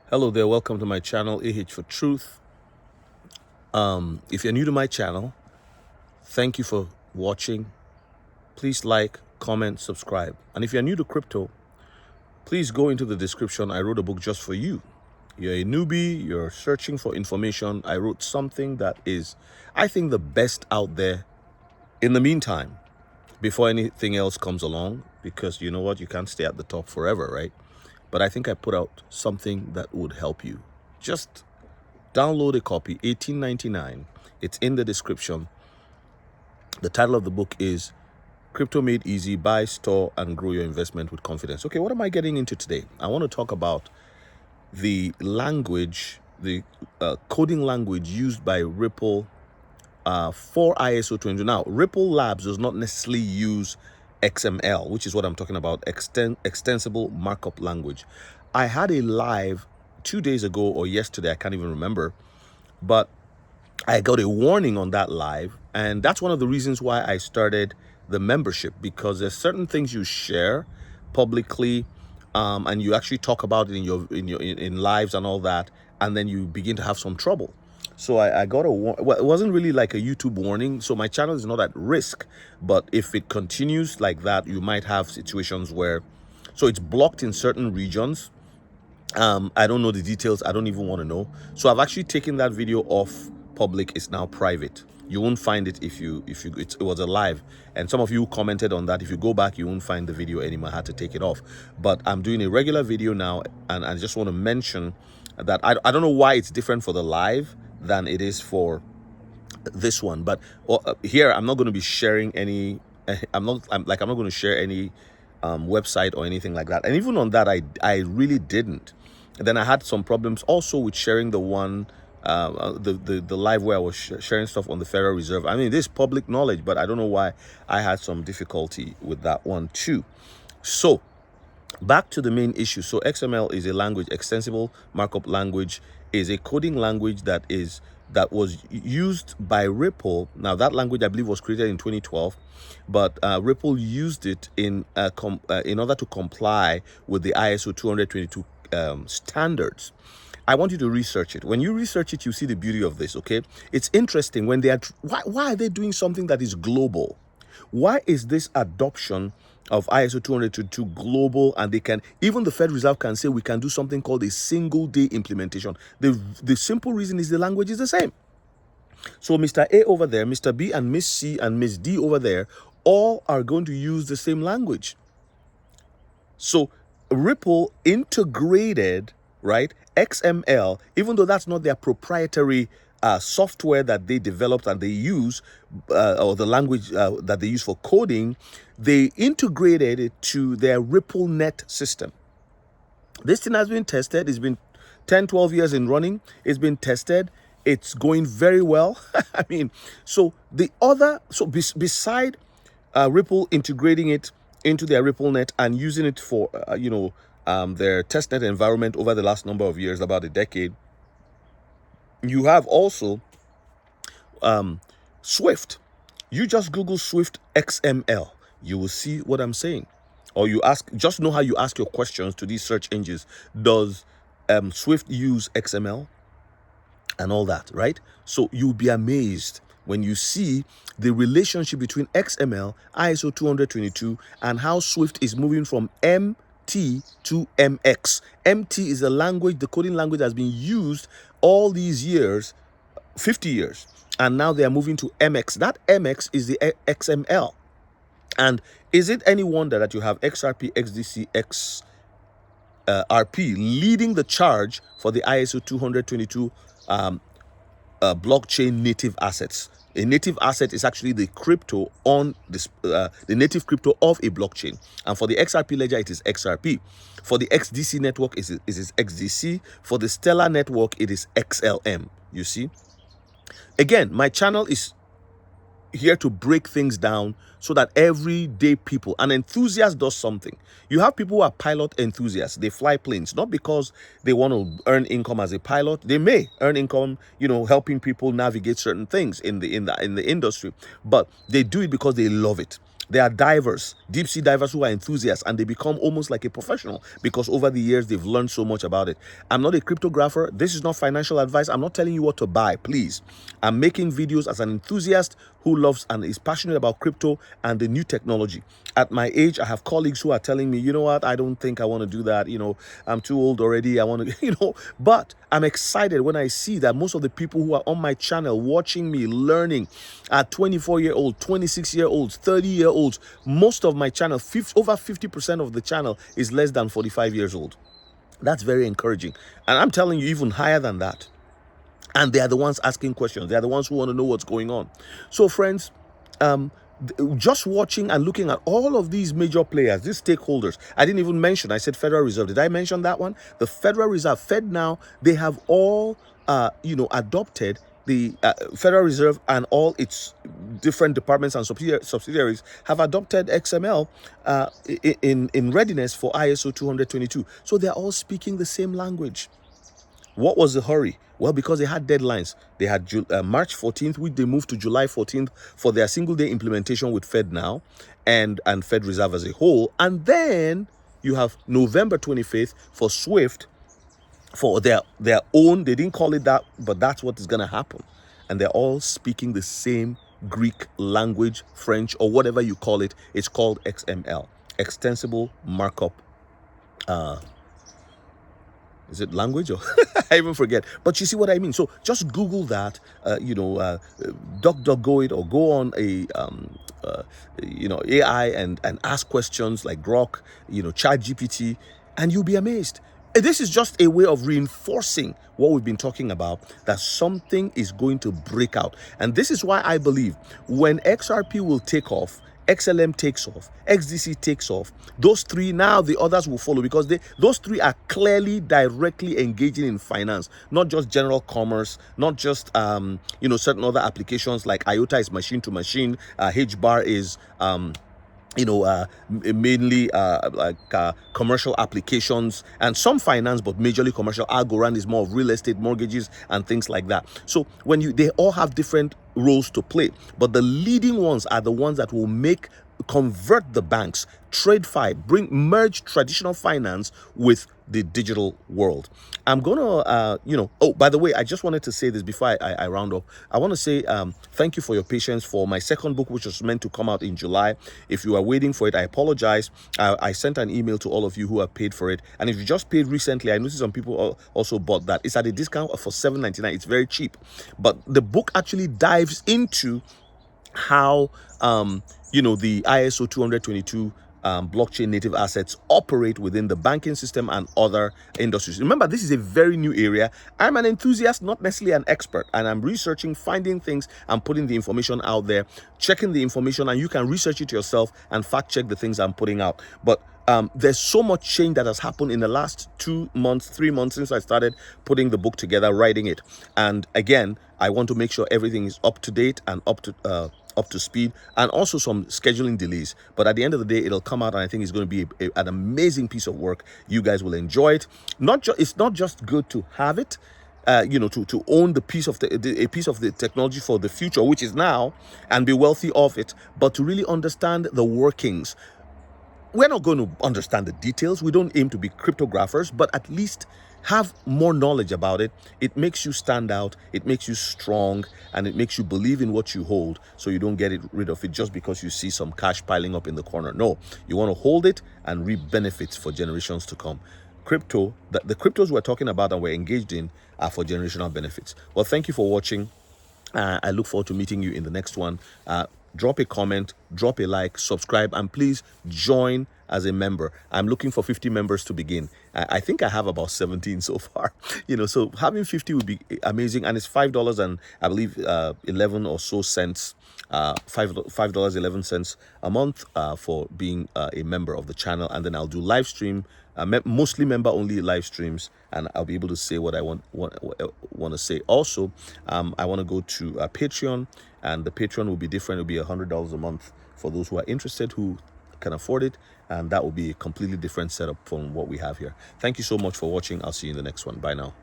Hello there, welcome to my channel, AH for Truth. If you're new to my channel, thank you for watching. Please like, comment, subscribe. And if you're new to crypto, please go into the description. I wrote a book just for you. You're a newbie, you're searching for information. I wrote something that is, I think, the best out there in the meantime, before anything else comes along, because you know what, you can't stay at the top forever, right? But I think I put out something that would help you. Just download a copy, $18.99. It's in the description. The title of the book is Crypto Made Easy: Buy, Store, and Grow Your Investment with Confidence. Okay, what am I getting into today? I want to talk about the language, the coding language used by Ripple for ISO 22. Now, Ripple Labs does not necessarily use XML, which is what I'm talking about, Extensible Markup Language. I had a live 2 days ago or yesterday, I can't even remember, but I got a warning on that live, and that's one of the reasons why I started the membership, because there's certain things you share publicly, and you actually talk about it in lives and all that, and then you begin to have some trouble. So I got a well, it wasn't really like a YouTube warning. So my channel is not at risk, but if it continues like that, you might have situations where, so it's blocked in certain regions. I don't know the details. I don't even want to know. So I've actually taken that video off public. It's now private. You won't find it if it was a live, and some of you commented on that. If you go back, you won't find the video anymore. I had to take it off, but I'm doing a regular video now, and I just want to mention that I don't know why it's different for the live than it is for this one. But here I'm not going to be sharing any. I'm not going to share any website or anything like that. And even on that, I really didn't. And then I had some problems also with sharing the one, the live where I was sharing stuff on the Federal Reserve. I mean, this is public knowledge, but I don't know why I had some difficulty with that one too. So back to the main issue. So XML is a language. Extensible Markup Language is a coding language that was used by Ripple. Now that language, I believe, was created in 2012, but Ripple used it in order to comply with the ISO 222 standards. I want you to research it. When you research it, you see the beauty of this, okay? It's interesting when they are, why are they doing something that is global? Why is this adoption of ISO 222 global, and they can, even the Fed Reserve can say we can do something called a single day implementation? The simple reason is the language is the same. So Mr. A over there, Mr. B and Miss C and Miss D over there, all are going to use the same language. So Ripple integrated, right, XML, even though that's not their proprietary software that they developed and they use, or the language that they use for coding, they integrated it to their RippleNet system. This thing has been tested. It's been 10, 12 years in running. It's been tested. It's going very well. I mean, so beside Ripple integrating it into their RippleNet and using it for, their testnet environment over the last number of years, about a decade, you have also Swift. You just Google Swift XML. You will see what I'm saying. Or you ask, just know how you ask your questions to these search engines. Does Swift use XML? And all that, right? So you'll be amazed when you see the relationship between XML, ISO 222, and how Swift is moving from MT to MX. MT is a language, the coding language has been used all these years, 50 years, and now they are moving to MX. That MX is the XML. And is it any wonder that you have XRP, XDC, XRP leading the charge for the ISO 222 blockchain native assets? A native asset is actually the crypto on this, the native crypto of a blockchain. And for the XRP ledger, it is XRP. For the XDC network, it is XDC. For the Stellar network, it is XLM. You see? Again, my channel is here to break things down so that everyday people, an enthusiast does something. You have people who are pilot enthusiasts. They fly planes, not because they want to earn income as a pilot. They may earn income, helping people navigate certain things in the industry, but they do it because they love it. There are divers, deep sea divers who are enthusiasts, and they become almost like a professional because over the years they've learned so much about it. I'm not a cryptographer. This is not financial advice. I'm not telling you what to buy, please. I'm making videos as an enthusiast who loves and is passionate about crypto and the new technology. At my age, I have colleagues who are telling me, you know what, I don't think I want to do that. I'm too old already. I want to, but I'm excited when I see that most of the people who are on my channel watching me, learning, are 24-year-old, 26-year-olds, 30-year-olds. Most of my channel, over 50% of the channel is less than 45 years old. That's very encouraging. And I'm telling you, even higher than that. And they are the ones asking questions. They are the ones who want to know what's going on. So, friends, just watching and looking at all of these major players, these stakeholders. I didn't even mention, I said Federal Reserve. Did I mention that one? The Federal Reserve, Fed now, they have all, adopted the Federal Reserve and all its different departments and subsidiaries have adopted XML in readiness for ISO 20022. So they're all speaking the same language. What was the hurry? Well, because they had deadlines. They had March 14th, which they moved to July 14th for their single-day implementation with FedNow and Fed Reserve as a whole. And then you have November 25th for SWIFT for their own. They didn't call it that, but that's what is going to happen. And they're all speaking the same Greek language, French, or whatever you call it. It's called XML, Extensible Markup is it language or I even forget, but you see what I mean. So just Google that, DuckDuckGo it, or go on a AI and ask questions like Grok, ChatGPT, and you'll be amazed. This is just a way of reinforcing what we've been talking about, that something is going to break out. And this is why I believe when XRP will take off, XLM takes off, XDC takes off, those three, now the others will follow, because those three are clearly directly engaging in finance, not just general commerce, not just certain other applications like IOTA is machine to machine, HBAR is mainly commercial applications and some finance, but majorly commercial. Algorand is more of real estate, mortgages, and things like that. So they all have different roles to play, but the leading ones are the ones that will convert the banks, TradeFi, merge traditional finance with the digital world. I'm gonna, oh, by the way, I just wanted to say this before I round up. I want to say thank you for your patience for my second book, which was meant to come out in July. If you are waiting for it, I apologize. I sent an email to all of you who have paid for it, and if you just paid recently, I noticed some people also bought that. It's at a discount for $7.99. It's very cheap, but the book actually dives into how the ISO 20022 blockchain native assets operate within the banking system and other industries. Remember, this is a very new area. I'm an enthusiast, not necessarily an expert, and I'm researching, finding things, and putting the information out there, checking the information, and you can research it yourself and fact check the things I'm putting out. But there's so much change that has happened in the last 2 months, 3 months since I started putting the book together, writing it. And again, I want to make sure everything is up to date and up to speed, and also some scheduling delays. But at the end of the day, it'll come out, and I think it's going to be an amazing piece of work. You guys will enjoy it. It's not just good to have it, to own a piece of the technology for the future, which is now, and be wealthy of it, but to really understand the workings. We're not going to understand the details. We don't aim to be cryptographers, but at least have more knowledge about it. It makes you stand out, it makes you strong, and it makes you believe in what you hold, so you don't get rid of it just because you see some cash piling up in the corner. No, you want to hold it and reap benefits for generations to come. The cryptos we're talking about and we're engaged in are for generational benefits. Well, thank you for watching. I look forward to meeting you in the next one. Drop a comment, drop a like, subscribe, and please join as a member. I'm looking for 50 members to begin. I think I have about 17 so far. So having 50 would be amazing, and it's $5 and I believe 11 or so cents. $5.11 a month for being a member of the channel, and then I'll do live stream, mostly member only live streams, and I'll be able to say what I want to say. Also, I want to go to Patreon, and the Patreon will be different. It'll be $100 a month for those who are interested, who can afford it, and that will be a completely different setup from what we have here. Thank you so much for watching. I'll see you in the next one. Bye now.